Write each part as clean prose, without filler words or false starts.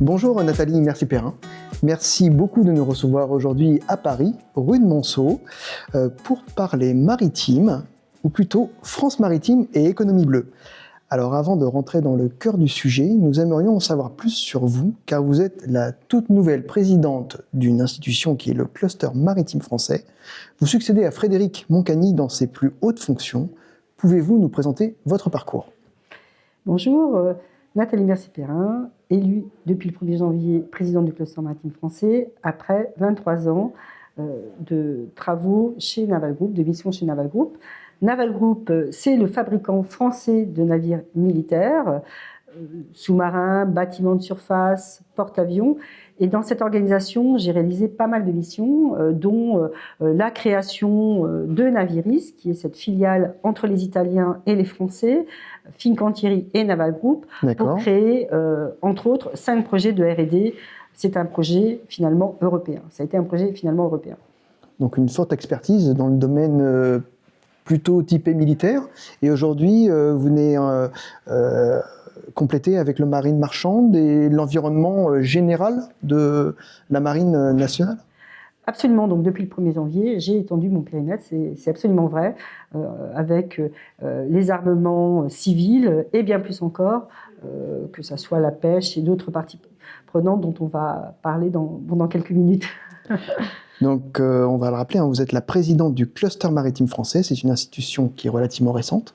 Bonjour Nathalie Mercier-Perrin. Merci beaucoup de nous recevoir aujourd'hui à Paris, rue de Monceau, pour parler maritime, ou plutôt France maritime et économie bleue. Alors avant de rentrer dans le cœur du sujet, nous aimerions en savoir plus sur vous, car vous êtes la toute nouvelle présidente d'une institution qui est le Cluster Maritime Français. Vous succédez à Frédéric Moncani dans ses plus hautes fonctions. Pouvez-vous nous présenter votre parcours ? Bonjour, Nathalie Mercier-Perrin, élue depuis le 1er janvier présidente du Cluster Maritime Français, après 23 ans de travaux chez Naval Group, de mission chez Naval Group. Naval Group, c'est le fabricant français de navires militaires, sous-marins, bâtiments de surface, porte-avions. Et dans cette organisation, j'ai réalisé pas mal de missions, dont la création de Naviris, qui est cette filiale entre les Italiens et les Français, Fincantieri et Naval Group, pour créer, entre autres, 5 projets de R&D. C'est un projet finalement européen. Ça a été un projet finalement européen. Donc une forte expertise dans le domaine plutôt typé militaire. Et aujourd'hui, vous venez compléter avec le marine marchande et l'environnement général de la marine nationale ? Absolument. Donc, depuis le 1er janvier, j'ai étendu mon périmètre, c'est absolument vrai, avec les armements civils et bien plus encore, que ce soit la pêche et d'autres parties prenantes dont on va parler dans quelques minutes. Donc, on va le rappeler, vous êtes la présidente du Cluster Maritime Français. C'est une institution qui est relativement récente,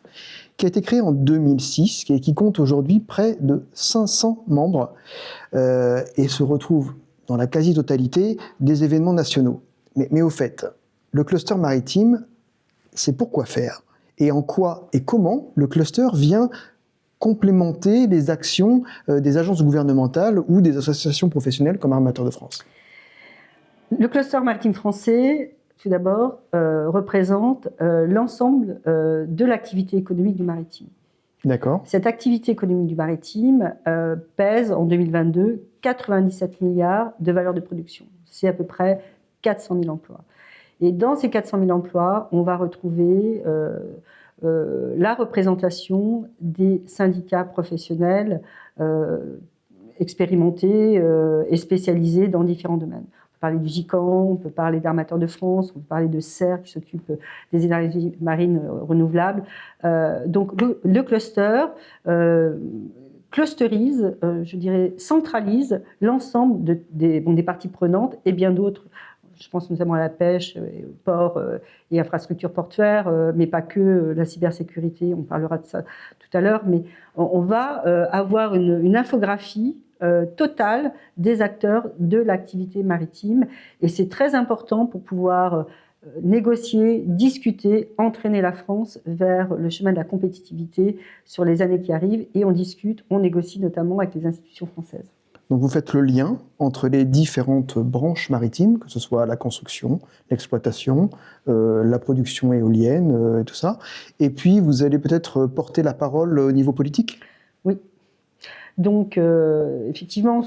qui a été créée en 2006 et qui compte aujourd'hui près de 500 membres et se retrouve dans la quasi-totalité des événements nationaux. Mais au fait, le cluster maritime, c'est pourquoi faire ? Et en quoi et comment le cluster vient complémenter les actions des agences gouvernementales ou des associations professionnelles comme Armateurs de France ? Le cluster maritime français, tout d'abord, représente l'ensemble de l'activité économique du maritime. D'accord. Cette activité économique du maritime pèse en 2022 97 milliards de valeur de production. C'est à peu près 400 000 emplois. Et dans ces 400 000 emplois, on va retrouver la représentation des syndicats professionnels expérimentés et spécialisés dans différents domaines. On peut parler du GICAN, on peut parler d'Armateurs de France, on peut parler de CER qui s'occupe des énergies marines renouvelables. Donc le cluster clusterise, je dirais centralise l'ensemble des parties prenantes et bien d'autres. Je pense notamment à la pêche, au port et infrastructures portuaires, mais pas que, la cybersécurité, on parlera de ça tout à l'heure, mais on va avoir une infographie totale des acteurs de l'activité maritime. Et c'est très important pour pouvoir négocier, discuter, entraîner la France vers le chemin de la compétitivité sur les années qui arrivent. Et on discute, on négocie notamment avec les institutions françaises. Donc vous faites le lien entre les différentes branches maritimes, que ce soit la construction, l'exploitation, la production éolienne, et tout ça. Et puis vous allez peut-être porter la parole au niveau politique ? Oui. Donc, effectivement,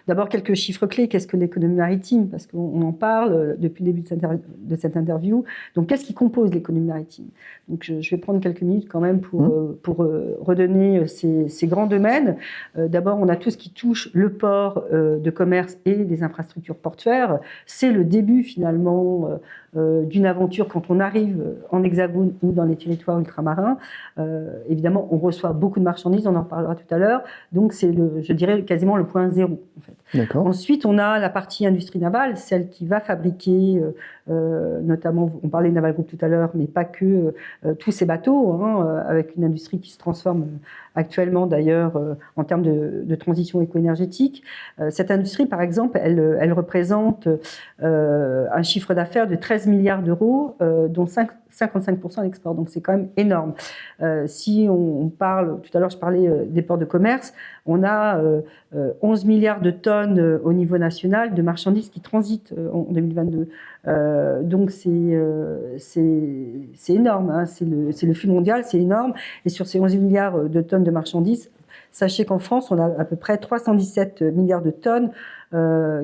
d'abord quelques chiffres clés. Qu'est-ce que l'économie maritime ? Parce qu'on en parle depuis le début de cette interview. Donc, qu'est-ce qui compose l'économie maritime ? Donc, je vais prendre quelques minutes quand même pour redonner ces grands domaines. D'abord, on a tout ce qui touche le port de commerce et les infrastructures portuaires. C'est le début, finalement, d'une aventure quand on arrive en Hexagone ou dans les territoires ultramarins. Évidemment, on reçoit beaucoup de marchandises, on en parlera tout à l'heure. Donc, c'est, je dirais, quasiment le point zéro, en fait. D'accord. Ensuite, on a la partie industrie navale, celle qui va fabriquer, notamment, on parlait de Naval Group tout à l'heure, mais pas que, tous ces bateaux, avec une industrie qui se transforme actuellement, d'ailleurs, en termes de transition éco-énergétique. Cette industrie, par exemple, elle représente un chiffre d'affaires de 13 milliards d'euros, dont 55% à l'export. Donc, c'est quand même énorme. Si on parle, tout à l'heure, je parlais des ports de commerce, on a 11 milliards de tonnes au niveau national de marchandises qui transitent en 2022. Donc, c'est énorme. C'est le flux mondial, c'est énorme. Et sur ces 11 milliards de tonnes de marchandises, Sachez qu'en France, on a à peu près 317 milliards de tonnes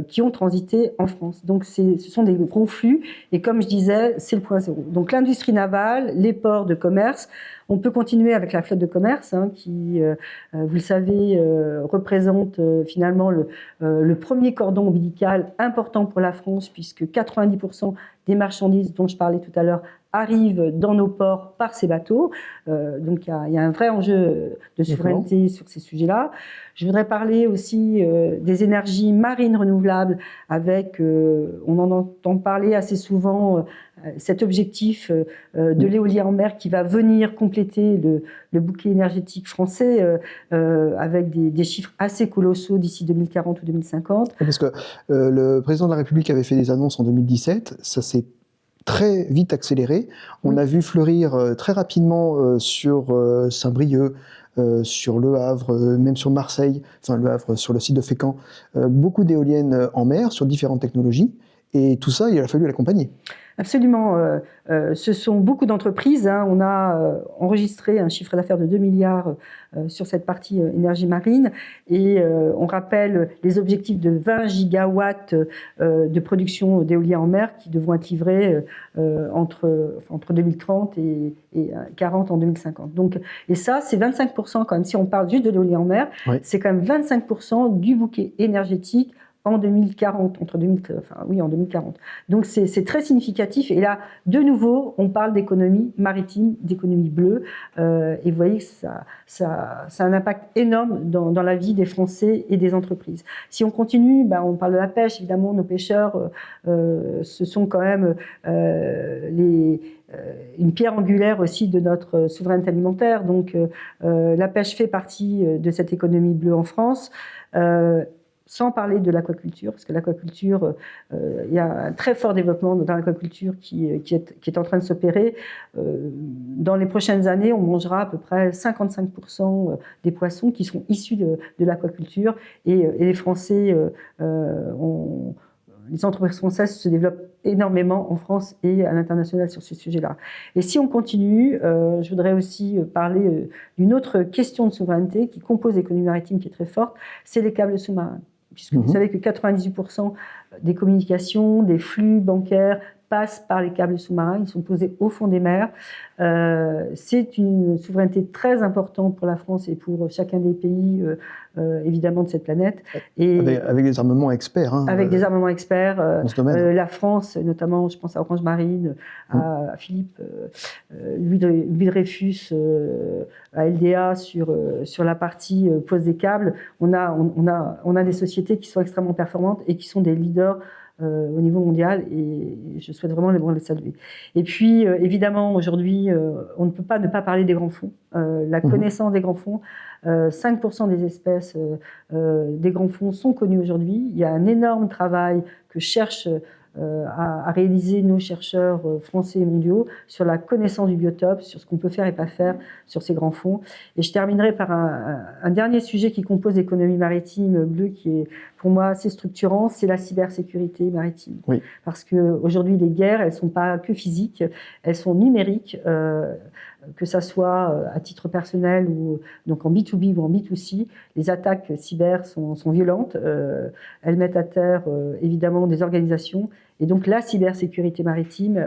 qui ont transité en France. Donc ce sont des gros flux et comme je disais, c'est le point zéro. Donc l'industrie navale, les ports de commerce, on peut continuer avec la flotte de commerce qui, vous le savez, représente finalement le premier cordon ombilical important pour la France puisque 90% des marchandises dont je parlais tout à l'heure arrivent dans nos ports par ces bateaux. Donc il y a un vrai enjeu de souveraineté sur ces sujets-là. Je voudrais parler aussi des énergies marines renouvelables avec, on en entend parler assez souvent, cet objectif de l'éolien en mer qui va venir compléter le bouquet énergétique français avec des chiffres assez colossaux d'ici 2040 ou 2050. Parce que le président de la République avait fait des annonces en 2017, ça s'est très vite accéléré. On a vu fleurir très rapidement sur Saint-Brieuc, sur Le Havre, même sur Marseille, enfin Le Havre, sur le site de Fécamp, beaucoup d'éoliennes en mer sur différentes technologies. Et tout ça, il a fallu l'accompagner. Absolument. Ce sont beaucoup d'entreprises. On a enregistré un chiffre d'affaires de 2 milliards sur cette partie énergie marine. Et on rappelle les objectifs de 20 gigawatts de production d'éolien en mer qui devront être livrés entre 2030 et 40 en 2050. Donc, et ça, c'est 25% quand même. Si on parle juste de l'éolien en mer, oui, c'est quand même 25% du bouquet énergétique en 2040, en 2040. Donc c'est très significatif. Et là, de nouveau, on parle d'économie maritime, d'économie bleue. Et vous voyez que ça a un impact énorme dans la vie des Français et des entreprises. Si on continue, on parle de la pêche, évidemment, nos pêcheurs, ce sont quand même une pierre angulaire aussi de notre souveraineté alimentaire. Donc la pêche fait partie de cette économie bleue en France. Sans parler de l'aquaculture, parce que l'aquaculture, il y a un très fort développement dans l'aquaculture qui est en train de s'opérer. Dans les prochaines années, on mangera à peu près 55% des poissons qui seront issus de l'aquaculture. Et les Français, les entreprises françaises se développent énormément en France et à l'international sur ce sujet-là. Et si on continue, je voudrais aussi parler d'une autre question de souveraineté qui compose l'économie maritime qui est très forte, c'est les câbles sous-marins. Puisque vous savez que 98% des communications, des flux bancaires passent par les câbles sous-marins, ils sont posés au fond des mers. C'est une souveraineté très importante pour la France et pour chacun des pays, évidemment, de cette planète. Et avec des armements experts. Avec des armements experts. La France, notamment, je pense à Orange Marine, à Philippe, Louis Dreyfus, à LDA sur la partie pose des câbles. On a des sociétés qui sont extrêmement performantes et qui sont des leaders au niveau mondial et je souhaite vraiment les saluer. Et puis, évidemment, aujourd'hui, on ne peut pas ne pas parler des grands fonds. La connaissance des grands fonds, 5% des espèces des grands fonds sont connues aujourd'hui. Il y a un énorme travail que cherchent à réaliser nos chercheurs français et mondiaux sur la connaissance du biotope, sur ce qu'on peut faire et pas faire sur ces grands fonds. Et je terminerai par un dernier sujet qui compose l'économie maritime bleue, qui est pour moi assez structurant, c'est la cybersécurité maritime. Oui. Parce qu'aujourd'hui, les guerres, elles ne sont pas que physiques, elles sont numériques, que ça soit à titre personnel ou donc en B2B ou en B2C. Les attaques cyber sont violentes, elles mettent à terre évidemment des organisations. Et donc la cybersécurité maritime,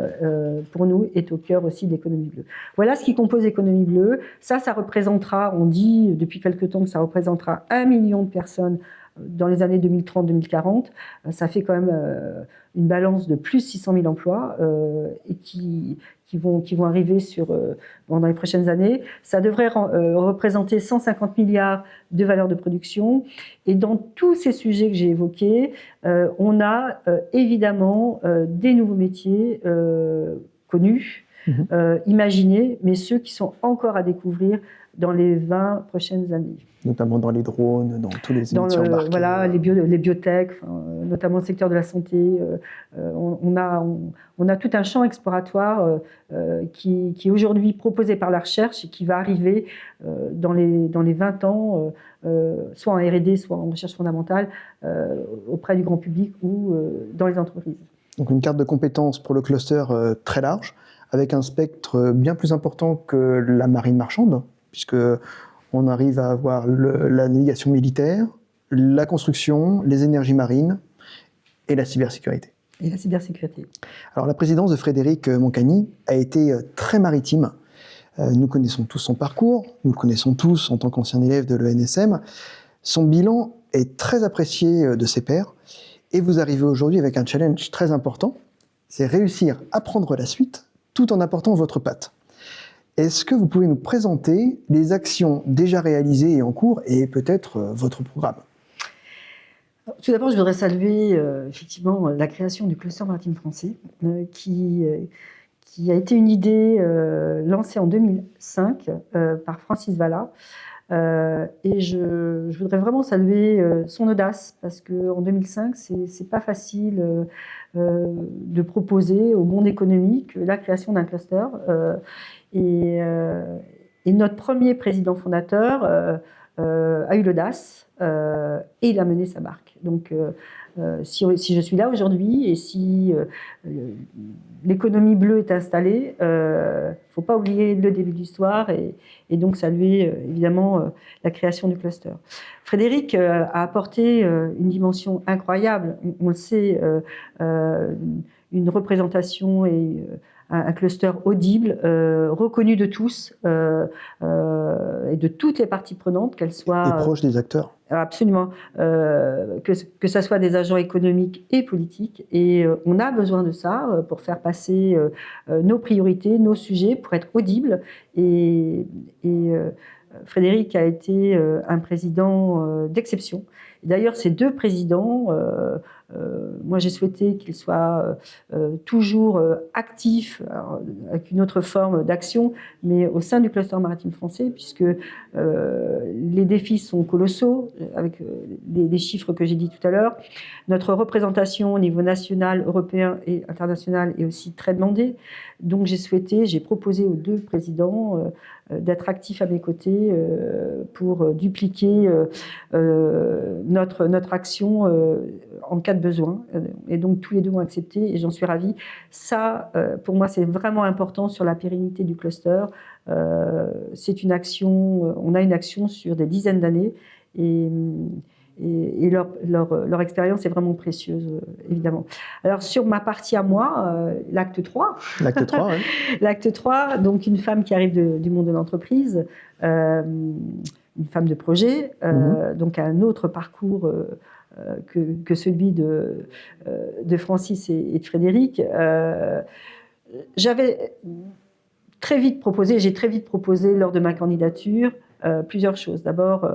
pour nous, est au cœur aussi de l'économie bleue. Voilà ce qui compose l'économie bleue. Ça représentera, on dit depuis quelque temps que ça représentera 1 million de personnes dans les années 2030-2040. Ça fait quand même une balance de plus 600 000 emplois et qui vont arriver dans les prochaines années. Ça devrait représenter 150 milliards de valeur de production. Et dans tous ces sujets que j'ai évoqués, on a évidemment des nouveaux métiers connus, imaginés, mais ceux qui sont encore à découvrir dans les 20 prochaines années. Notamment dans les drones, dans tous les métiers embarqués. Voilà, les biotech, notamment le secteur de la santé. On a tout un champ exploratoire qui est aujourd'hui proposé par la recherche et qui va arriver dans les 20 ans, soit en R&D, soit en recherche fondamentale, auprès du grand public ou dans les entreprises. Donc une carte de compétences pour le cluster très large, avec un spectre bien plus important que la marine marchande, puisque On arrive à avoir la navigation militaire, la construction, les énergies marines et la cybersécurité. Et la cybersécurité. Alors la présidence de Frédéric Moncani a été très maritime. Nous connaissons tous son parcours, nous le connaissons tous en tant qu'ancien élève de l'ENSM. Son bilan est très apprécié de ses pairs et vous arrivez aujourd'hui avec un challenge très important, c'est réussir à prendre la suite tout en apportant votre patte. Est-ce que vous pouvez nous présenter les actions déjà réalisées et en cours et peut-être votre programme ? Tout d'abord, je voudrais saluer effectivement la création du cluster maritime français qui a été une idée lancée en 2005 par Francis Vallat. Et je voudrais vraiment saluer son audace parce qu'en 2005, c'est pas facile de proposer au monde économique la création d'un cluster. Et notre premier président fondateur a eu l'audace et il a mené sa barque. Donc, si je suis là aujourd'hui et si l'économie bleue est installée, il ne faut pas oublier le début de l'histoire et donc saluer évidemment la création du cluster. Frédéric a apporté une dimension incroyable, on le sait, une représentation et un cluster audible, reconnu de tous et de toutes les parties prenantes, qu'elles soient... Et proche des acteurs. Absolument, que ça soit des agents économiques et politiques. Et on a besoin de ça pour faire passer nos priorités, nos sujets, pour être audibles. Et Frédéric a été un président d'exception. D'ailleurs, ces deux présidents, moi j'ai souhaité qu'ils soient toujours actifs, alors, avec une autre forme d'action, mais au sein du cluster maritime français, puisque les défis sont colossaux, avec les chiffres que j'ai dit tout à l'heure. Notre représentation au niveau national, européen et international est aussi très demandée. Donc j'ai proposé aux deux présidents d'être actifs à mes côtés pour dupliquer notre action en cas de besoin. Et donc tous les deux ont accepté et j'en suis ravie. Ça, pour moi, c'est vraiment important sur la pérennité du cluster. C'est une action, on a une action sur des dizaines d'années et leur expérience est vraiment précieuse, évidemment. Alors, sur ma partie à moi, l'acte 3. L'acte 3, oui. L'acte 3, donc une femme qui arrive du monde de l'entreprise, une femme de projet, donc un autre parcours que celui de Francis et de Frédéric. J'ai très vite proposé lors de ma candidature plusieurs choses. D'abord,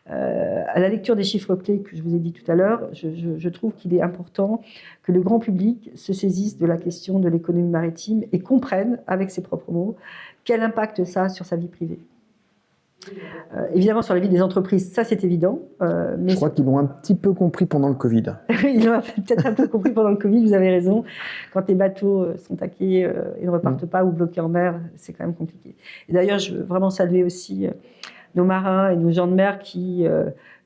à la lecture des chiffres clés que je vous ai dit tout à l'heure, je trouve qu'il est important que le grand public se saisisse de la question de l'économie maritime et comprenne, avec ses propres mots, quel impact ça a sur sa vie privée. Évidemment, sur la vie des entreprises, ça c'est évident. Mais je crois qu'ils l'ont un petit peu compris pendant le Covid. Ils l'ont peut-être un peu compris pendant le Covid, vous avez raison. Quand les bateaux sont taqués et ne repartent pas ou bloqués en mer, c'est quand même compliqué. Et d'ailleurs, je veux vraiment saluer aussi nos marins et nos gens de mer qui,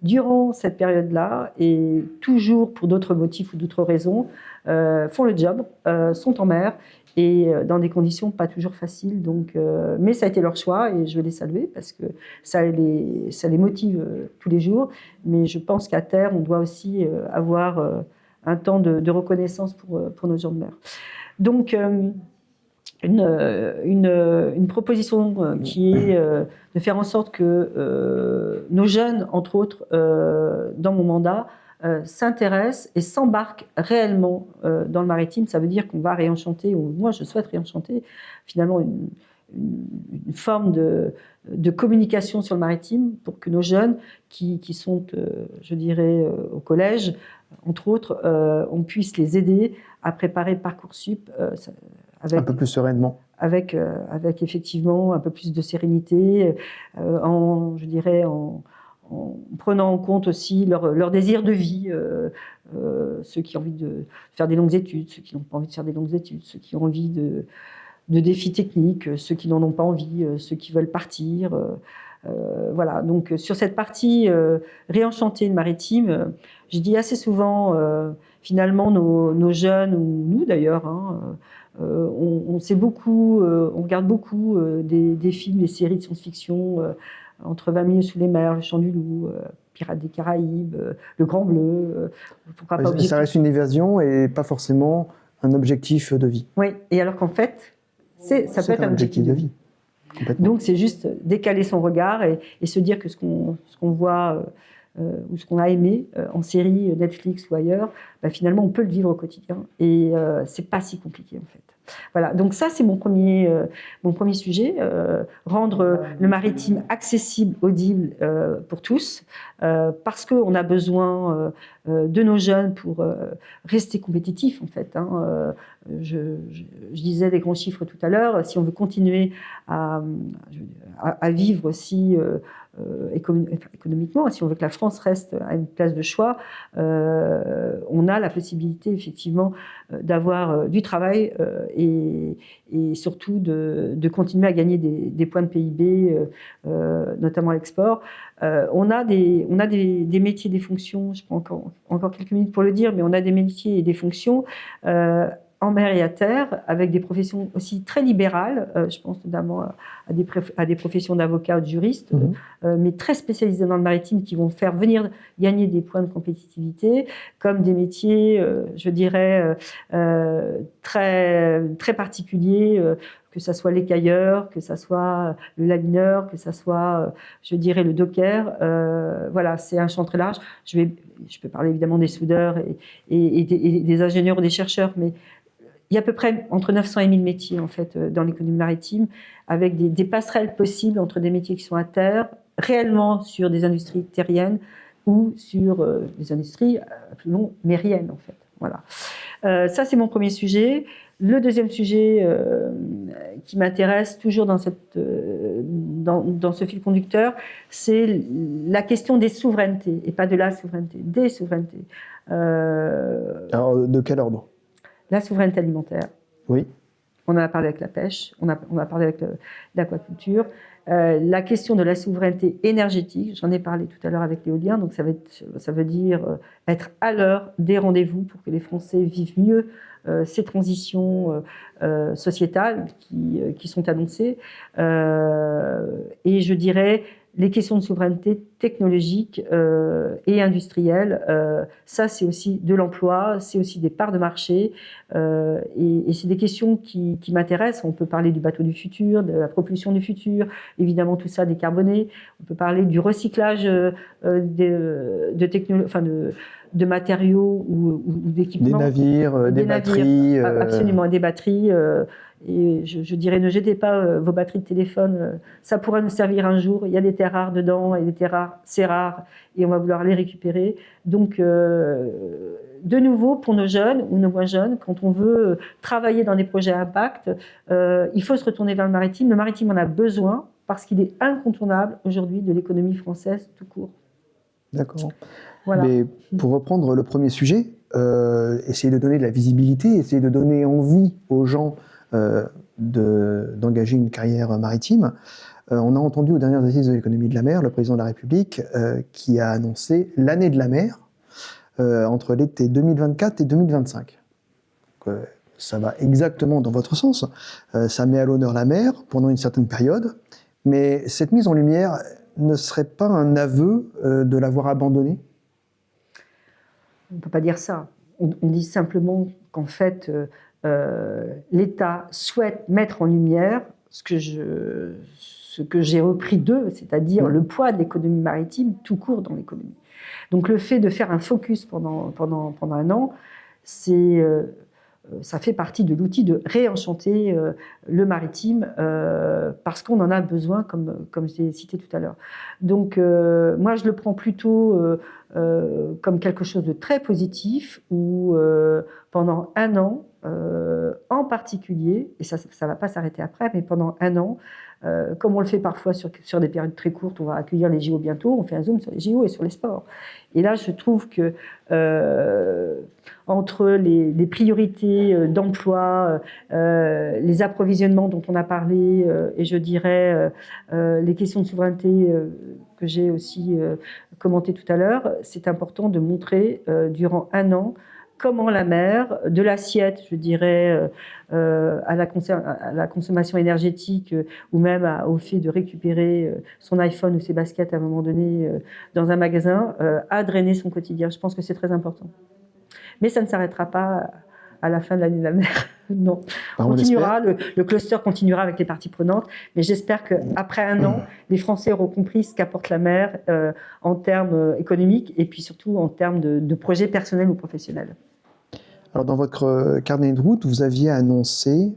durant cette période-là, et toujours pour d'autres motifs ou d'autres raisons, font le job, sont en mer, et dans des conditions pas toujours faciles. Donc, mais ça a été leur choix et je veux les saluer parce que ça les motive tous les jours. Mais je pense qu'à terre, on doit aussi avoir un temps de reconnaissance pour nos gens de mer. Donc, une proposition qui est de faire en sorte que nos jeunes, entre autres, dans mon mandat, s'intéressent et s'embarquent réellement dans le maritime. Ça veut dire qu'on va réenchanter, ou moi je souhaite réenchanter finalement une forme de communication sur le maritime pour que nos jeunes qui sont, je dirais, au collège, entre autres, on puisse les aider à préparer Parcoursup un peu plus sereinement. Avec effectivement un peu plus de sérénité, en prenant en compte aussi leur désir de vie, ceux qui ont envie de faire des longues études, ceux qui n'ont pas envie de faire des longues études, ceux qui ont envie de défis techniques, ceux qui n'en ont pas envie, ceux qui veulent partir. Voilà, donc sur cette partie réenchanter le maritime, je dis assez souvent, finalement, nos jeunes, ou nous d'ailleurs, on regarde beaucoup des films, des séries de science-fiction entre 20 milieux sous les mers, Le Chant du Loup, Pirates des Caraïbes, Le Grand Bleu, pourquoi pas Ça reste une évasion et pas forcément un objectif de vie. Oui, et alors qu'en fait, ça peut être un objectif de vie. Complètement. Donc c'est juste décaler son regard et se dire que ce qu'on voit ou ce qu'on a aimé en série Netflix ou ailleurs, finalement on peut le vivre au quotidien et c'est pas si compliqué en fait. Voilà, donc ça c'est mon premier sujet, rendre le maritime accessible, audible pour tous, parce qu'on a besoin de nos jeunes pour rester compétitifs en fait. Je disais des grands chiffres tout à l'heure, si on veut continuer à vivre aussi économiquement, si on veut que la France reste à une place de choix, on a la possibilité effectivement d'avoir du travail et surtout de continuer à gagner des points de PIB, notamment à l'export. On a des métiers, des fonctions, je prends encore quelques minutes pour le dire, mais on a des métiers et des fonctions en mer et à terre, avec des professions aussi très libérales, je pense notamment à des professions d'avocats ou de juristes, mais très spécialisées dans le maritime, qui vont faire venir gagner des points de compétitivité, comme des métiers, je dirais, très, très particuliers, que ce soit l'écailleur, que ce soit le lamineur, que ce soit, je dirais, le docker. Voilà, c'est un champ très large. Je peux parler évidemment des soudeurs et des ingénieurs ou des chercheurs, mais il y a à peu près entre 900 et 1000 métiers en fait, dans l'économie maritime, avec des passerelles possibles entre des métiers qui sont à terre, réellement sur des industries terriennes ou sur des industries appelons mériennes en fait. Voilà. Ça, c'est mon premier sujet. Le deuxième sujet qui m'intéresse toujours dans ce fil conducteur, c'est la question des souverainetés, et pas de la souveraineté, des souverainetés. Alors, de quel ordre ? La souveraineté alimentaire. Oui. On en a parlé avec la pêche, on a parlé avec l'aquaculture. La question de la souveraineté énergétique, j'en ai parlé tout à l'heure avec l'éolien, donc ça veut dire être à l'heure des rendez-vous pour que les Français vivent mieux ces transitions sociétales qui sont annoncées. Et je dirais les questions de souveraineté technologique et industrielle, ça c'est aussi de l'emploi, c'est aussi des parts de marché, et c'est des questions qui m'intéressent. On peut parler du bateau du futur, de la propulsion du futur, évidemment tout ça décarboné. On peut parler du recyclage de matériaux ou d'équipements. Des navires, des batteries. Absolument, des batteries. Et je dirais, ne jetez pas vos batteries de téléphone, ça pourra nous servir un jour. Il y a des terres rares dedans, et des terres rares, c'est rare, et on va vouloir les récupérer. Donc, de nouveau, pour nos jeunes ou nos moins jeunes, quand on veut travailler dans des projets à impact, il faut se retourner vers le maritime. Le maritime en a besoin parce qu'il est incontournable aujourd'hui de l'économie française tout court. D'accord. Voilà. Mais pour reprendre le premier sujet, essayer de donner de la visibilité, essayer de donner envie aux gens d'engager une carrière maritime. On a entendu aux dernières assises de l'économie de la mer le président de la République qui a annoncé l'année de la mer entre l'été 2024 et 2025. Ça va exactement dans votre sens. Ça met à l'honneur la mer pendant une certaine période, mais cette mise en lumière ne serait pas un aveu de l'avoir abandonnée ? On ne peut pas dire ça. On dit simplement qu'en fait, l'État souhaite mettre en lumière ce que j'ai repris d'eux, c'est-à-dire le poids de l'économie maritime tout court dans l'économie. Donc le fait de faire un focus pendant un an, ça fait partie de l'outil de réenchanter le maritime parce qu'on en a besoin, comme je l'ai cité tout à l'heure. Donc moi, je le prends plutôt comme quelque chose de très positif où pendant un an, en particulier, et ça ne va pas s'arrêter après, mais pendant un an, comme on le fait parfois sur des périodes très courtes, on va accueillir les JO bientôt, on fait un zoom sur les JO et sur les sports. Et là, je trouve que entre les priorités d'emploi, les approvisionnements dont on a parlé, et je dirais les questions de souveraineté que j'ai aussi commentées tout à l'heure, c'est important de montrer durant un an comment la mer, de l'assiette, je dirais, à la consommation énergétique ou même au fait de récupérer son iPhone ou ses baskets à un moment donné dans un magasin, a drainé son quotidien. Je pense que c'est très important. Mais ça ne s'arrêtera pas à la fin de l'année de la mer. Non, on continuera, le cluster continuera avec les parties prenantes, mais j'espère qu'après un an, les Français auront compris ce qu'apporte la mer en termes économiques et puis surtout en termes de projets personnels ou professionnels. Alors, dans votre carnet de route, vous aviez annoncé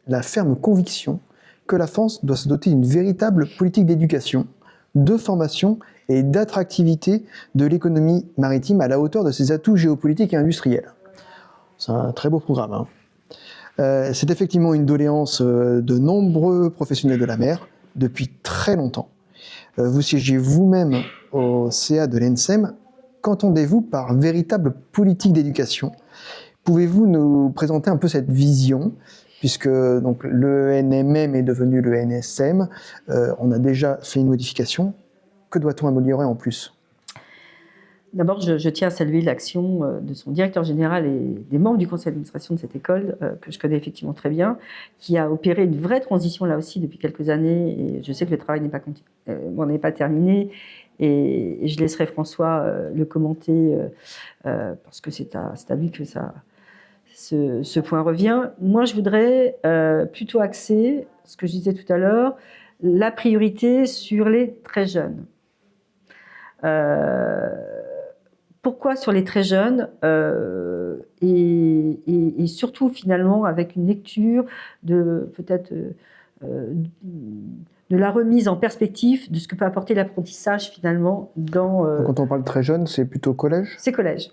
la ferme conviction que la France doit se doter d'une véritable politique d'éducation, de formation et d'attractivité de l'économie maritime à la hauteur de ses atouts géopolitiques et industriels. C'est un très beau programme, hein. C'est effectivement une doléance de nombreux professionnels de la mer depuis très longtemps. Vous siégez vous-même au CA de l'ENSEM. Qu'entendez-vous par véritable politique d'éducation ? Pouvez-vous nous présenter un peu cette vision, puisque donc, le NMM est devenu le NSM, on a déjà fait une modification. Que doit-on améliorer en plus ? D'abord, je tiens à saluer l'action de son directeur général et des membres du conseil d'administration de cette école, que je connais effectivement très bien, qui a opéré une vraie transition là aussi depuis quelques années. Et je sais que le travail n'est pas terminé. Et je laisserai François le commenter, parce que c'est à lui que ce point revient. Moi, je voudrais plutôt axer, ce que je disais tout à l'heure, la priorité sur les très jeunes. Pourquoi sur les très jeunes et surtout finalement avec une lecture de peut-être de la remise en perspective de ce que peut apporter l'apprentissage finalement dans... Quand on parle très jeune, c'est plutôt collège ? C'est collège.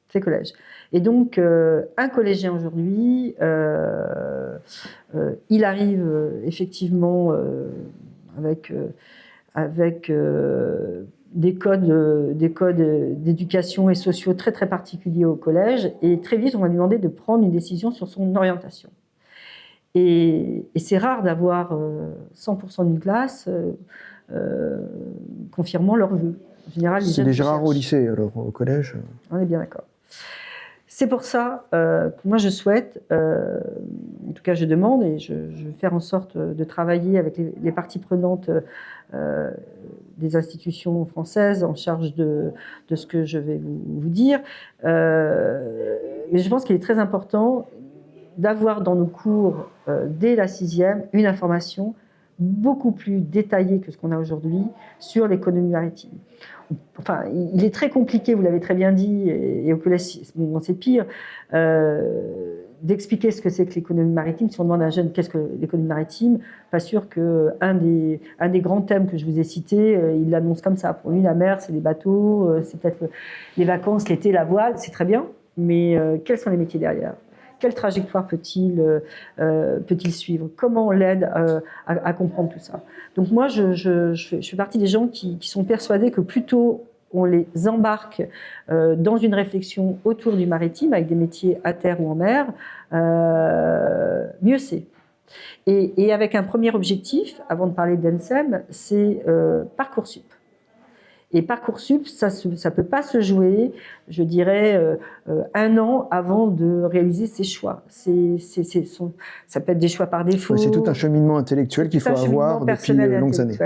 C'est collège. Et donc, un collégien aujourd'hui, il arrive effectivement avec des codes d'éducation et sociaux très très particuliers au collège, et très vite on va lui demander de prendre une décision sur son orientation. Et c'est rare d'avoir 100% d'une classe confirmant leurs vœux. En général, c'est déjà rare au lycée, alors au collège. On est bien d'accord. C'est pour ça que moi je souhaite, en tout cas je demande, et je vais faire en sorte de travailler avec les parties prenantes des institutions françaises en charge de ce que je vais vous dire. Mais je pense qu'il est très important d'avoir dans nos cours, dès la 6e, une information beaucoup plus détaillée que ce qu'on a aujourd'hui sur l'économie maritime. Enfin, il est très compliqué, vous l'avez très bien dit, et au collège, bon, c'est pire, d'expliquer ce que c'est que l'économie maritime. Si on demande à un jeune qu'est-ce que l'économie maritime, pas sûr qu'un des grands thèmes que je vous ai cités, il l'annonce comme ça. Pour lui, la mer, c'est les bateaux, c'est peut-être les vacances, l'été, la voile, c'est très bien, mais quels sont les métiers derrière ? Quelle trajectoire peut-il suivre ? Comment on l'aide à comprendre tout ça ? Donc moi, je fais partie des gens qui sont persuadés que plus tôt on les embarque dans une réflexion autour du maritime, avec des métiers à terre ou en mer, mieux c'est. Et avec un premier objectif, avant de parler d'ENSEM, c'est Parcoursup. Et Parcoursup, ça ne peut pas se jouer, je dirais, un an avant de réaliser ses choix. Ça peut être des choix par défaut. C'est tout un cheminement intellectuel qu'il faut avoir depuis longues années.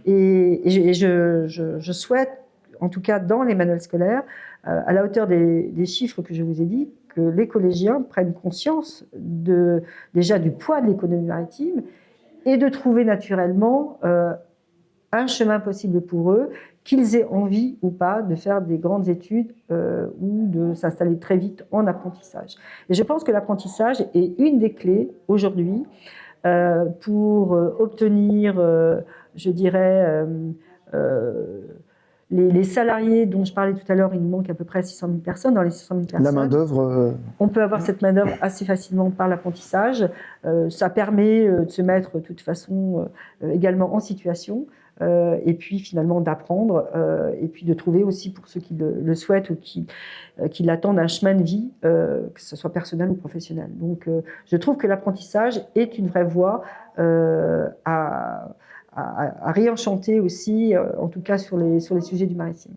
Et je souhaite, en tout cas dans les manuels scolaires, à la hauteur des chiffres que je vous ai dit, que les collégiens prennent conscience déjà du poids de l'économie maritime et de trouver naturellement un chemin possible pour eux, qu'ils aient envie ou pas de faire des grandes études ou de s'installer très vite en apprentissage. Et je pense que l'apprentissage est une des clés aujourd'hui pour obtenir, je dirais, les salariés dont je parlais tout à l'heure. Il nous manque à peu près 600 000 personnes. Dans les 600 000 personnes, la main-d'œuvre. On peut avoir cette main-d'œuvre assez facilement par l'apprentissage. Ça permet de se mettre de toute façon également en situation. Et puis finalement d'apprendre et puis de trouver aussi, pour ceux qui le souhaitent ou qui l'attendent, un chemin de vie, que ce soit personnel ou professionnel. Donc je trouve que l'apprentissage est une vraie voie à réenchanter aussi, en tout cas sur les sujets du maritime.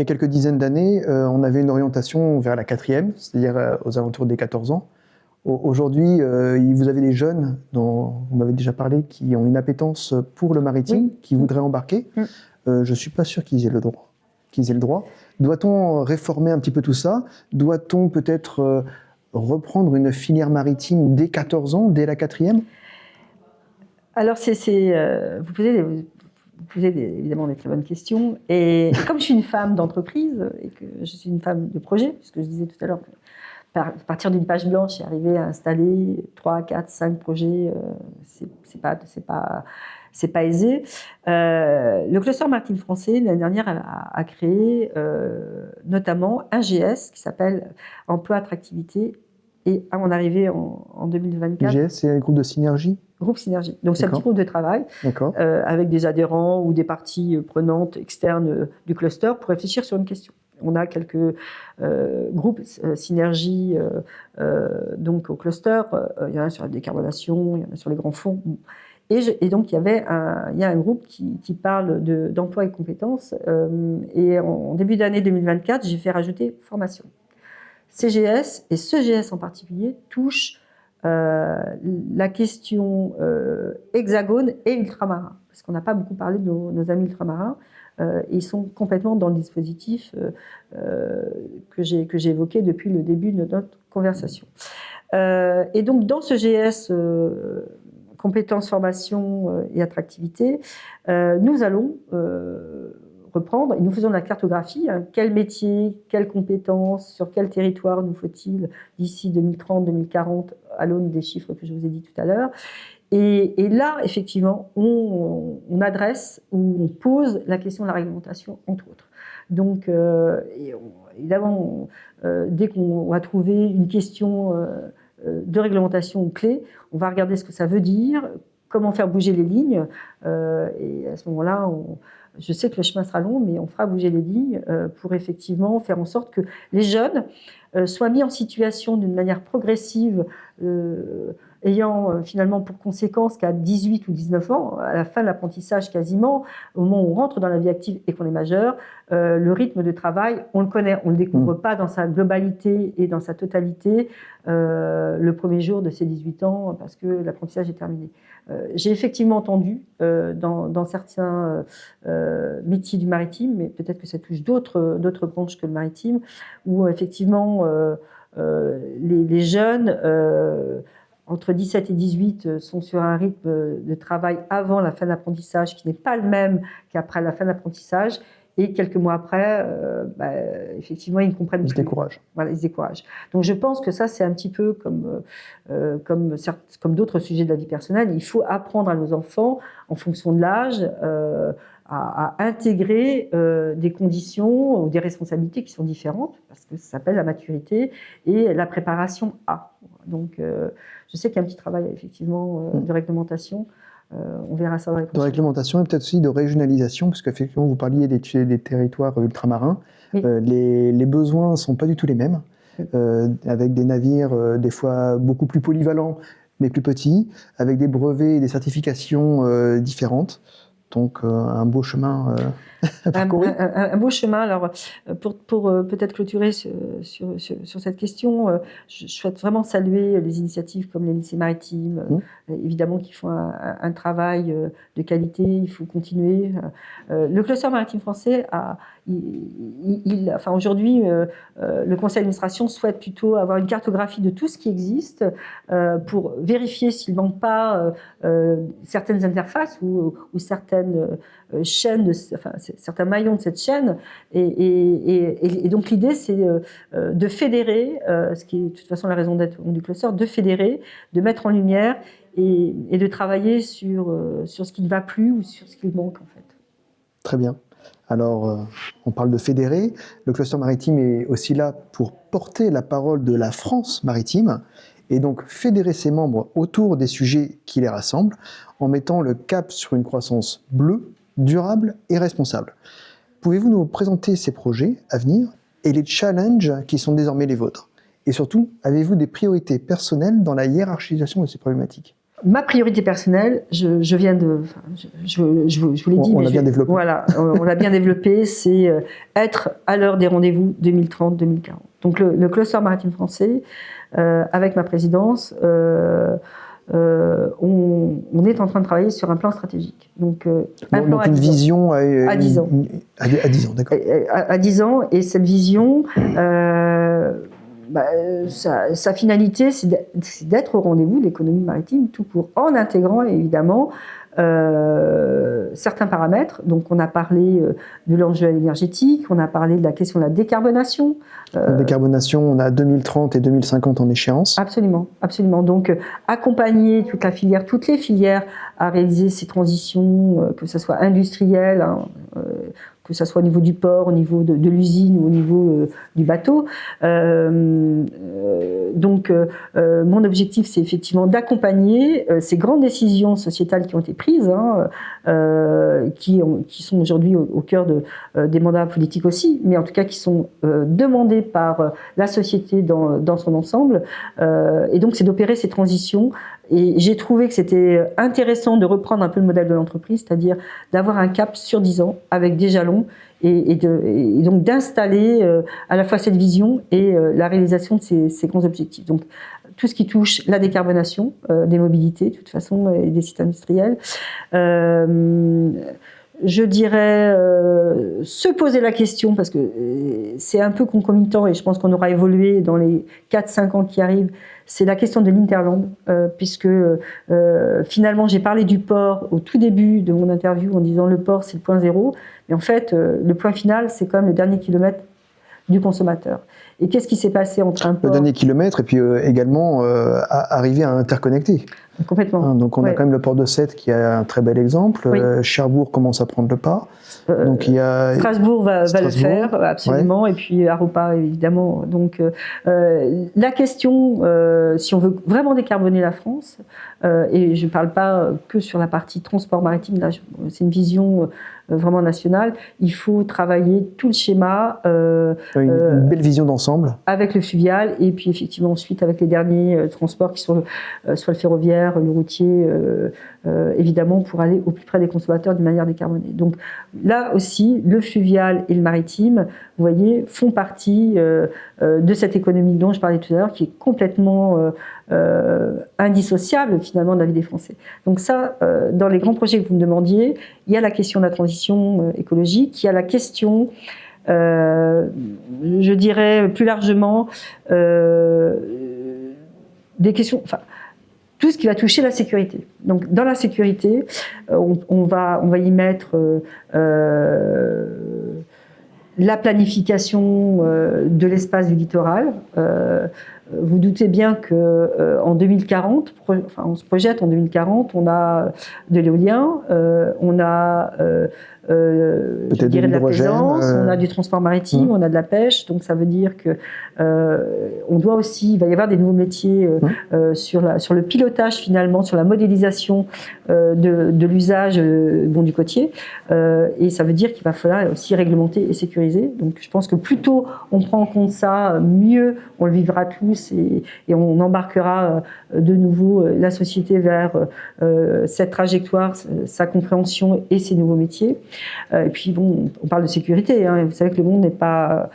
il y a quelques dizaines d'années, on avait une orientation vers la 4e, c'est-à-dire aux alentours des 14 ans. Aujourd'hui, vous avez des jeunes dont vous m'avez déjà parlé qui ont une appétence pour le maritime, Oui. qui voudraient embarquer. Je ne suis pas sûr qu'ils aient le droit. Doit-on réformer un petit peu tout ça? Doit-on peut-être reprendre une filière maritime dès 14 ans, dès la 4e? Alors, vous posez évidemment des très bonnes questions. Et comme je suis une femme d'entreprise et que je suis une femme de projet, puisque je disais tout à l'heure, à partir d'une page blanche et arriver à installer 3, 4, 5 projets, c'est pas aisé. Le cluster maritime français, l'année dernière, a créé notamment un GS qui s'appelle Emploi Attractivité. Et à mon arrivée en 2024... GS, c'est un groupe de synergie? Groupe Synergie. Donc c'est un petit groupe de travail avec des adhérents ou des parties prenantes externes du cluster pour réfléchir sur une question. On a quelques groupes Synergie donc au cluster. Il y en a sur la décarbonation, il y en a sur les grands fonds. Et donc il y a un groupe qui parle d'emploi et compétences. Et en début d'année 2024, j'ai fait rajouter formation. CGS, et ce GS en particulier, touche la question hexagone et ultramarin, parce qu'on n'a pas beaucoup parlé de nos amis ultramarins. Ils sont complètement dans le dispositif que j'ai évoqué depuis le début de notre conversation. Et donc, dans ce GS compétences, formation et attractivité, nous allons reprendre, et nous faisons de la cartographie, quel métier, quelles compétences, sur quel territoire nous faut-il d'ici 2030, 2040, à l'aune des chiffres que je vous ai dit tout à l'heure. Et là, effectivement, on adresse ou on pose la question de la réglementation, entre autres. Donc, évidemment, dès qu'on va trouver une question de réglementation clé, on va regarder ce que ça veut dire, comment faire bouger les lignes, et à ce moment-là, je sais que le chemin sera long, mais on fera bouger les lignes pour effectivement faire en sorte que les jeunes soient mis en situation d'une manière progressive, ayant finalement pour conséquence qu'à 18 ou 19 ans, à la fin de l'apprentissage quasiment, au moment où on rentre dans la vie active et qu'on est majeur, le rythme de travail, on le connaît, on ne le découvre pas dans sa globalité et dans sa totalité le premier jour de ses 18 ans parce que l'apprentissage est terminé. J'ai effectivement entendu dans certains métiers du maritime, mais peut-être que ça touche d'autres branches que le maritime, où effectivement les jeunes entre 17 et 18 sont sur un rythme de travail avant la fin de l'apprentissage qui n'est pas le même qu'après la fin de l'apprentissage. Et quelques mois après, effectivement, ils ne comprennent plus. Ils se découragent. Voilà, ils se découragent. Donc je pense que ça, c'est un petit peu comme d'autres sujets de la vie personnelle. Il faut apprendre à nos enfants, en fonction de l'âge, à intégrer des conditions ou des responsabilités qui sont différentes, parce que ça s'appelle la maturité et la préparation à. Donc je sais qu'il y a un petit travail, effectivement, de réglementation. On verra ça dans les prochaines. De réglementation et peut-être aussi de régionalisation, parce qu'effectivement, vous parliez des territoires ultramarins. Oui. Les besoins ne sont pas du tout les mêmes, oui. Avec des navires des fois beaucoup plus polyvalents, mais plus petits, avec des brevets et des certifications différentes. Donc un beau chemin à parcourir. Un beau chemin. Alors, pour peut-être clôturer sur cette question, je souhaite vraiment saluer les initiatives comme les lycées maritimes, évidemment qui font un travail de qualité, il faut continuer. Le cluster maritime français enfin aujourd'hui, le conseil d'administration souhaite plutôt avoir une cartographie de tout ce qui existe pour vérifier s'il ne manque pas certaines interfaces ou certaines chaînes, certains maillons de cette chaîne. Et donc l'idée, c'est de fédérer, ce qui est de toute façon la raison d'être du cluster, de fédérer, de mettre en lumière et de travailler sur ce qui ne va plus ou sur ce qui manque en fait. Très bien. Alors, on parle de fédérer. Le cluster maritime est aussi là pour porter la parole de la France maritime et donc fédérer ses membres autour des sujets qui les rassemblent en mettant le cap sur une croissance bleue, durable et responsable. Pouvez-vous nous présenter ces projets à venir et les challenges qui sont désormais les vôtres? Et surtout, avez-vous des priorités personnelles dans la hiérarchisation de ces problématiques? Ma priorité personnelle, je viens de, enfin, je vous l'ai dit, on l'a bien développé. Voilà, on l'a bien développé, c'est être à l'heure des rendez-vous 2030-2040. Donc le cluster maritime français, avec ma présidence, on est en train de travailler sur un plan stratégique. Donc donc une vision à 10 ans. À 10 ans, d'accord. À 10 ans, et cette vision, sa finalité, c'est d'être au rendez-vous de l'économie maritime tout court, en intégrant évidemment certains paramètres. Donc on a parlé de l'enjeu énergétique, on a parlé de la question de la décarbonation. Décarbonation, on a 2030 et 2050 en échéance. Absolument, absolument. Donc accompagner toute la filière, toutes les filières à réaliser ces transitions, que ce soit industrielle, hein, que ce soit au niveau du port, au niveau de l'usine ou au niveau du bateau. Donc, mon objectif, c'est effectivement d'accompagner ces grandes décisions sociétales qui ont été prises, hein, qui sont aujourd'hui au cœur des mandats politiques aussi, mais en tout cas qui sont demandées par la société dans son ensemble. Et donc, c'est d'opérer ces transitions. Et j'ai trouvé que c'était intéressant de reprendre un peu le modèle de l'entreprise, c'est-à-dire d'avoir un cap sur 10 ans avec des jalons et donc d'installer à la fois cette vision et la réalisation de ces grands objectifs. Donc tout ce qui touche la décarbonation des mobilités, de toute façon, et des sites industriels. Je dirais se poser la question, parce que c'est un peu concomitant et je pense qu'on aura évolué dans les 4-5 ans qui arrivent, c'est la question de l'Interland, puisque finalement j'ai parlé du port au tout début de mon interview en disant le port c'est le point zéro, mais en fait le point final c'est quand même le dernier kilomètre du consommateur. Et qu'est-ce qui s'est passé entre un port... Le dernier kilomètre et puis également arriver à interconnecter. Complètement. Hein, donc on a quand même le port de Sète qui est un très bel exemple. Oui. Cherbourg commence à prendre le pas. Donc il y a Strasbourg va le faire, absolument, ouais. Et puis Aropa évidemment. Donc la question, si on veut vraiment décarboner la France, et je ne parle pas que sur la partie transport maritime, là c'est une vision vraiment nationale, il faut travailler tout le schéma. Une belle vision d'ensemble. Avec le fluvial et puis effectivement ensuite avec les derniers transports qui sont soit le ferroviaire, le routier, évidemment pour aller au plus près des consommateurs d'une manière décarbonée. Donc là aussi, le fluvial et le maritime, vous voyez, font partie de cette économie dont je parlais tout à l'heure, qui est complètement indissociable finalement de la vie des Français. Donc ça, dans les grands projets que vous me demandiez, il y a la question de la transition écologique, il y a la question, je dirais plus largement, des questions... Enfin, tout ce qui va toucher la sécurité. Donc, dans la sécurité, on va y mettre la planification de l'espace du littoral. Vous doutez bien qu'en 2040, on se projette en 2040, on a de l'éolien, on a je dirais de la plaisance, on a du transport maritime, on a de la pêche, donc ça veut dire que on doit aussi, il va y avoir des nouveaux métiers sur le pilotage finalement, sur la modélisation de l'usage du côtier, et ça veut dire qu'il va falloir aussi réglementer et sécuriser. Donc je pense que plus tôt on prend en compte ça, mieux on le vivra tous et on embarquera de nouveau la société vers cette trajectoire, sa compréhension et ses nouveaux métiers. Et puis bon, on parle de sécurité, hein, vous savez que le monde n'est pas,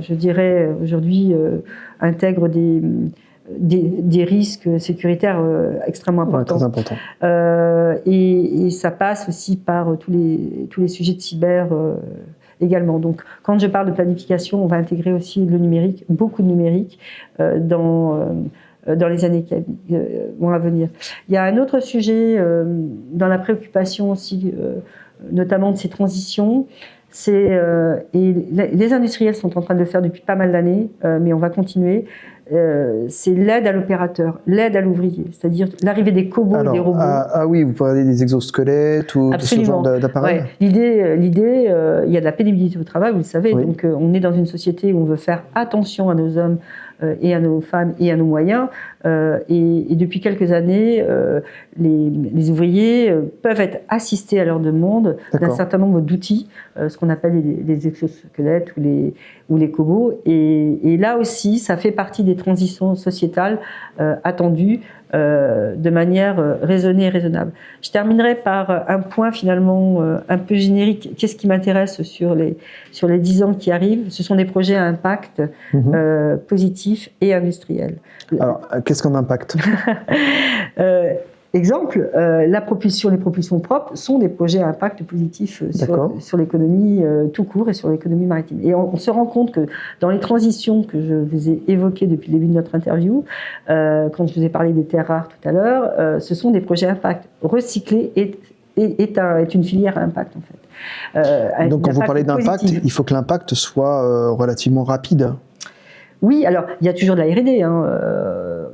je dirais, aujourd'hui intègre des risques sécuritaires extrêmement importants. Ouais, très important. Et ça passe aussi par tous les sujets de cyber également. Donc, quand je parle de planification, on va intégrer aussi le numérique, beaucoup de numérique dans les années qui vont à venir. Il y a un autre sujet dans la préoccupation aussi, notamment de ces transitions, et les industriels sont en train de le faire depuis pas mal d'années, mais on va continuer, c'est l'aide à l'opérateur, l'aide à l'ouvrier, c'est-à-dire l'arrivée des cobots, des robots. Ah oui, vous parlez des exosquelettes ou de ce genre d'appareils. Ouais. L'idée, il y a de la pénibilité au travail, vous le savez, oui. Donc on est dans une société où on veut faire attention à nos hommes et à nos femmes et à nos moyens. Et depuis quelques années, les ouvriers peuvent être assistés à leur demande d'un certain nombre d'outils, ce qu'on appelle les exosquelettes ou l'écobo. Et là aussi, ça fait partie des transitions sociétales attendues de manière raisonnée et raisonnable. Je terminerai par un point finalement un peu générique. Qu'est-ce qui m'intéresse sur les 10 ans qui arrivent? Ce sont des projets à impact positif et industriel. Alors, qu'est-ce qu'un impact? Exemple, les propulsions propres sont des projets à impact positif sur l'économie tout court et sur l'économie maritime. Et on se rend compte que dans les transitions que je vous ai évoquées depuis le début de notre interview, quand je vous ai parlé des terres rares tout à l'heure, ce sont des projets à impact. Recycler est une filière à impact en fait. Donc quand vous parlez d'impact, il faut que l'impact soit relativement rapide. Oui, alors il y a toujours de la R&D.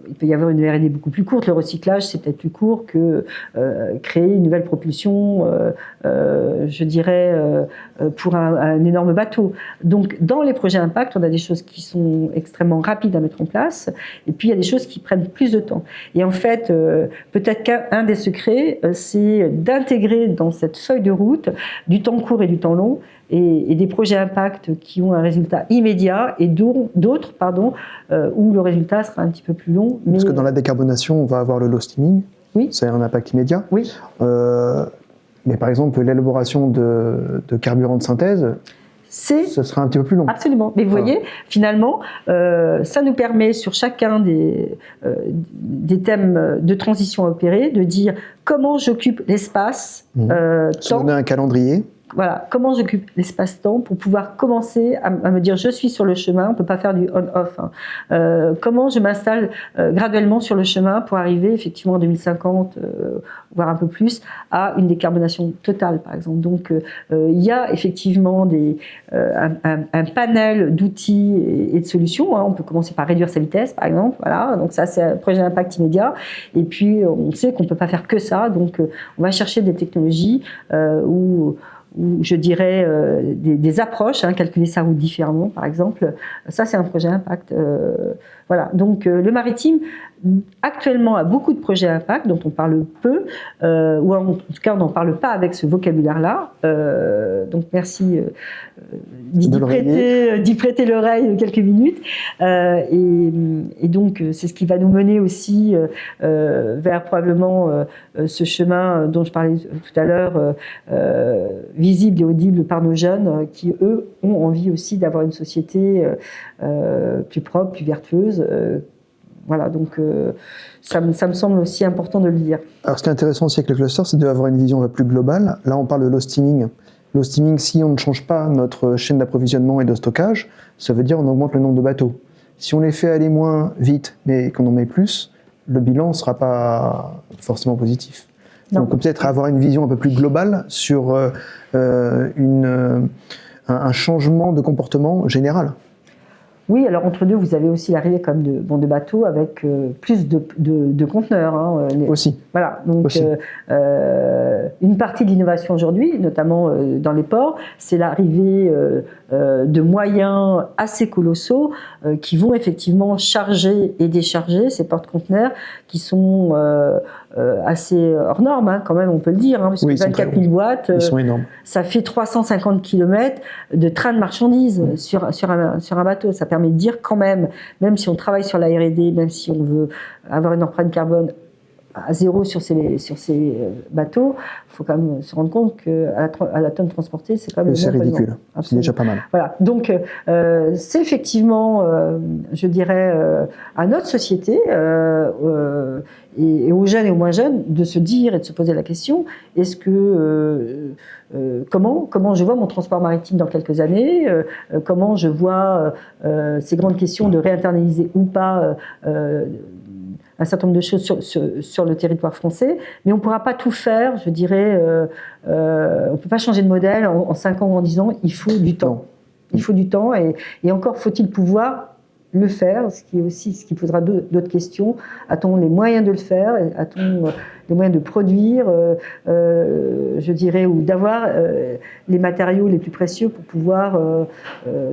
Il peut y avoir une R&D beaucoup plus courte. Le recyclage, c'est peut-être plus court que créer une nouvelle propulsion, je dirais, pour un énorme bateau. Donc, dans les projets impact, on a des choses qui sont extrêmement rapides à mettre en place, et puis il y a des choses qui prennent plus de temps. Et en fait, peut-être qu'un des secrets, c'est d'intégrer dans cette feuille de route du temps court et du temps long, et des projets impact qui ont un résultat immédiat et d'autres où le résultat sera un petit peu plus long. Parce que dans la décarbonation, on va avoir le low steaming, oui. Ça a un impact immédiat. Oui. Mais par exemple, l'élaboration de carburant de synthèse, ce sera un petit peu plus long. Absolument. Mais vous voyez, finalement, ça nous permet sur chacun des thèmes de transition à opérer de dire comment j'occupe l'espace, se donner un calendrier. Voilà, comment j'occupe l'espace-temps pour pouvoir commencer à me dire je suis sur le chemin, on ne peut pas faire du on-off. Comment je m'installe graduellement sur le chemin pour arriver effectivement en 2050, voire un peu plus, à une décarbonation totale par exemple. Donc il y a effectivement un panel d'outils et de solutions. On peut commencer par réduire sa vitesse par exemple. Voilà, donc ça c'est un projet d'impact immédiat. Et puis on sait qu'on ne peut pas faire que ça, donc on va chercher des technologies ou je dirais des approches, calculer sa route différemment par exemple, ça c'est un projet impact. Voilà, donc le maritime actuellement a beaucoup de projets impact dont on parle peu, ou en tout cas on n'en parle pas avec ce vocabulaire-là, donc merci d'y prêter l'oreille quelques minutes, et donc c'est ce qui va nous mener aussi vers probablement ce chemin dont je parlais tout à l'heure, visible et audible par nos jeunes qui eux ont envie aussi d'avoir une société plus propre, plus vertueuse. Voilà, donc ça me semble aussi important de le dire. Alors ce qui est intéressant aussi avec le cluster, c'est d'avoir une vision plus globale. Là, on parle de low steaming. Low steaming, si on ne change pas notre chaîne d'approvisionnement et de stockage, ça veut dire qu'on augmente le nombre de bateaux. Si on les fait aller moins vite, mais qu'on en met plus, le bilan ne sera pas forcément positif. Non. Donc peut-être avoir une vision un peu plus globale sur un changement de comportement général. Oui, alors entre deux, vous avez aussi l'arrivée comme de bateaux avec plus de conteneurs. Aussi. Voilà, donc aussi. Une partie de l'innovation aujourd'hui, notamment dans les ports, c'est l'arrivée de moyens assez colossaux qui vont effectivement charger et décharger ces porte-conteneurs qui sont assez hors normes, quand même, on peut le dire, parce que 24 000 boîtes, ils sont énormes. Ça fait 350 km de train de marchandises sur un bateau. Ça permet de dire quand même si on travaille sur la R&D, même si on veut avoir une empreinte carbone à zéro sur ces bateaux, il faut quand même se rendre compte qu'à la tonne transportée, c'est quand même... C'est ridicule, c'est déjà pas mal. Voilà, donc c'est effectivement, je dirais, à notre société et aux jeunes et aux moins jeunes de se dire et de se poser la question, est-ce que... comment je vois mon transport maritime dans quelques années, comment je vois ces grandes questions de réinternaliser ou pas un certain nombre de choses sur le territoire français, mais on ne pourra pas tout faire, je dirais, on ne peut pas changer de modèle en 5 ans ou en 10 ans, il faut du temps. Non. Il faut du temps et encore faut-il pouvoir le faire, ce qui posera d'autres questions. A-t-on les moyens de le faire? A-t-on les moyens de produire, je dirais, ou d'avoir les matériaux les plus précieux pour pouvoir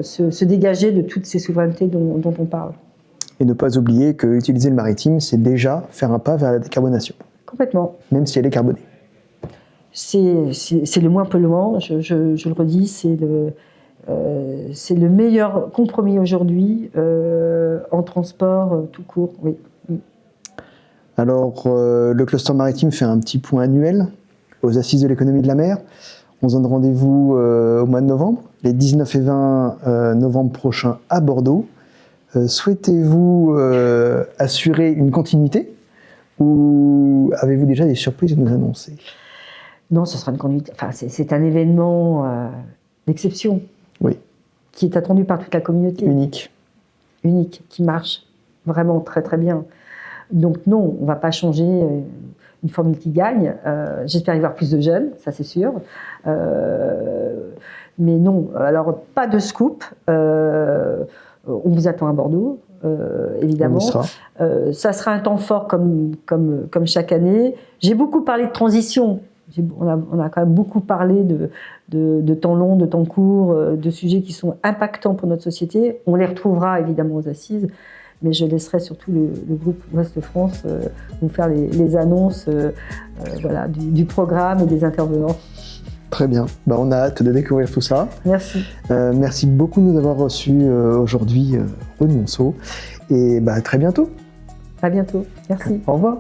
se dégager de toutes ces souverainetés dont on parle? Et ne pas oublier que utiliser le maritime, c'est déjà faire un pas vers la décarbonation. Complètement. Même si elle est carbonée. C'est le moins polluant, je le redis, c'est c'est le meilleur compromis aujourd'hui en transport tout court. Oui. Alors, le cluster maritime fait un petit point annuel aux Assises de l'économie de la mer. On se donne rendez-vous au mois de novembre, les 19 et 20 novembre prochains à Bordeaux. Souhaitez-vous assurer une continuité ou avez-vous déjà des surprises à nous annoncer? Non, ce sera une conduite. Enfin, c'est un événement d'exception. Oui. Qui est attendu par toute la communauté. Unique. Unique, qui marche vraiment très très bien. Donc non, on ne va pas changer une formule qui gagne. J'espère y voir plus de jeunes, ça c'est sûr. Mais non, alors pas de scoop. On vous attend à Bordeaux, évidemment. On y sera. Ça sera un temps fort comme chaque année. J'ai beaucoup parlé de transition. On a quand même beaucoup parlé de temps long, de temps court, de sujets qui sont impactants pour notre société. On les retrouvera évidemment aux assises, mais je laisserai surtout le groupe Ouest France vous faire les annonces voilà, du programme et des intervenants. Très bien. On a hâte de découvrir tout ça. Merci. Merci beaucoup de nous avoir reçus aujourd'hui, Aude Monceau. Et à très bientôt. À bientôt. Merci. Au revoir.